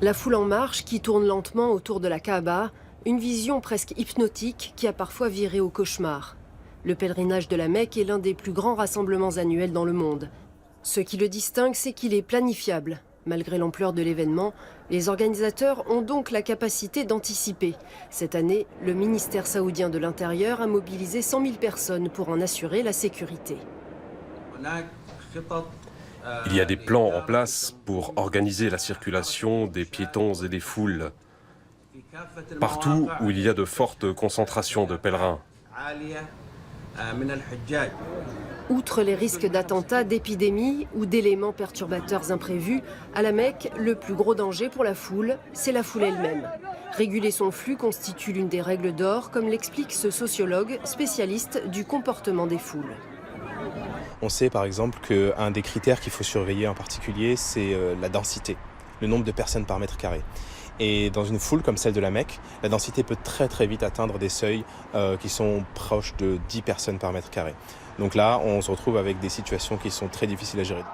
La foule en marche qui tourne lentement autour de la Kaaba, une vision presque hypnotique qui a parfois viré au cauchemar. Le pèlerinage de la Mecque est l'un des plus grands rassemblements annuels dans le monde. Ce qui le distingue, c'est qu'il est planifiable. Malgré l'ampleur de l'événement, les organisateurs ont donc la capacité d'anticiper. Cette année, le ministère saoudien de l'Intérieur a mobilisé 100 000 personnes pour en assurer la sécurité. Il y a des plans en place pour organiser la circulation des piétons et des foules partout où il y a de fortes concentrations de pèlerins. Outre les risques d'attentats, d'épidémies ou d'éléments perturbateurs imprévus, à la Mecque, le plus gros danger pour la foule, c'est la foule elle-même. Réguler son flux constitue l'une des règles d'or, comme l'explique ce sociologue spécialiste du comportement des foules. On sait par exemple qu'un des critères qu'il faut surveiller en particulier, c'est la densité, le nombre de personnes par mètre carré. Et dans une foule comme celle de la Mecque, la densité peut très vite atteindre des seuils qui sont proches de 10 personnes par mètre carré. Donc là, on se retrouve avec des situations qui sont très difficiles à gérer.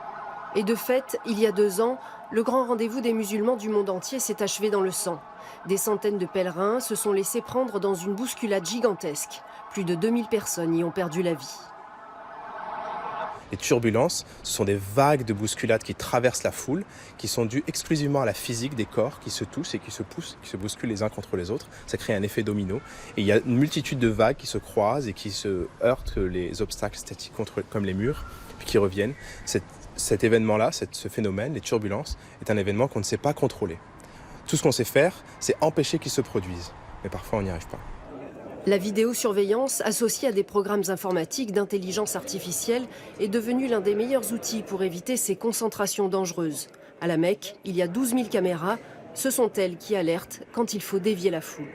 Et de fait, il y a 2 ans, le grand rendez-vous des musulmans du monde entier s'est achevé dans le sang. Des centaines de pèlerins se sont laissés prendre dans une bousculade gigantesque. Plus de 2000 personnes y ont perdu la vie. Les turbulences, ce sont des vagues de bousculades qui traversent la foule, qui sont dues exclusivement à la physique des corps qui se touchent et qui se poussent, qui se bousculent les uns contre les autres. Ça crée un effet domino. Et il y a une multitude de vagues qui se croisent et qui se heurtent les obstacles statiques comme les murs, puis qui reviennent. Cet événement-là, ce phénomène, les turbulences, est un événement qu'on ne sait pas contrôler. Tout ce qu'on sait faire, c'est empêcher qu'ils se produisent. Mais parfois, on n'y arrive pas. La vidéosurveillance, associée à des programmes informatiques d'intelligence artificielle, est devenue l'un des meilleurs outils pour éviter ces concentrations dangereuses. À la Mecque, il y a 12 000 caméras. Ce sont elles qui alertent quand il faut dévier la foule.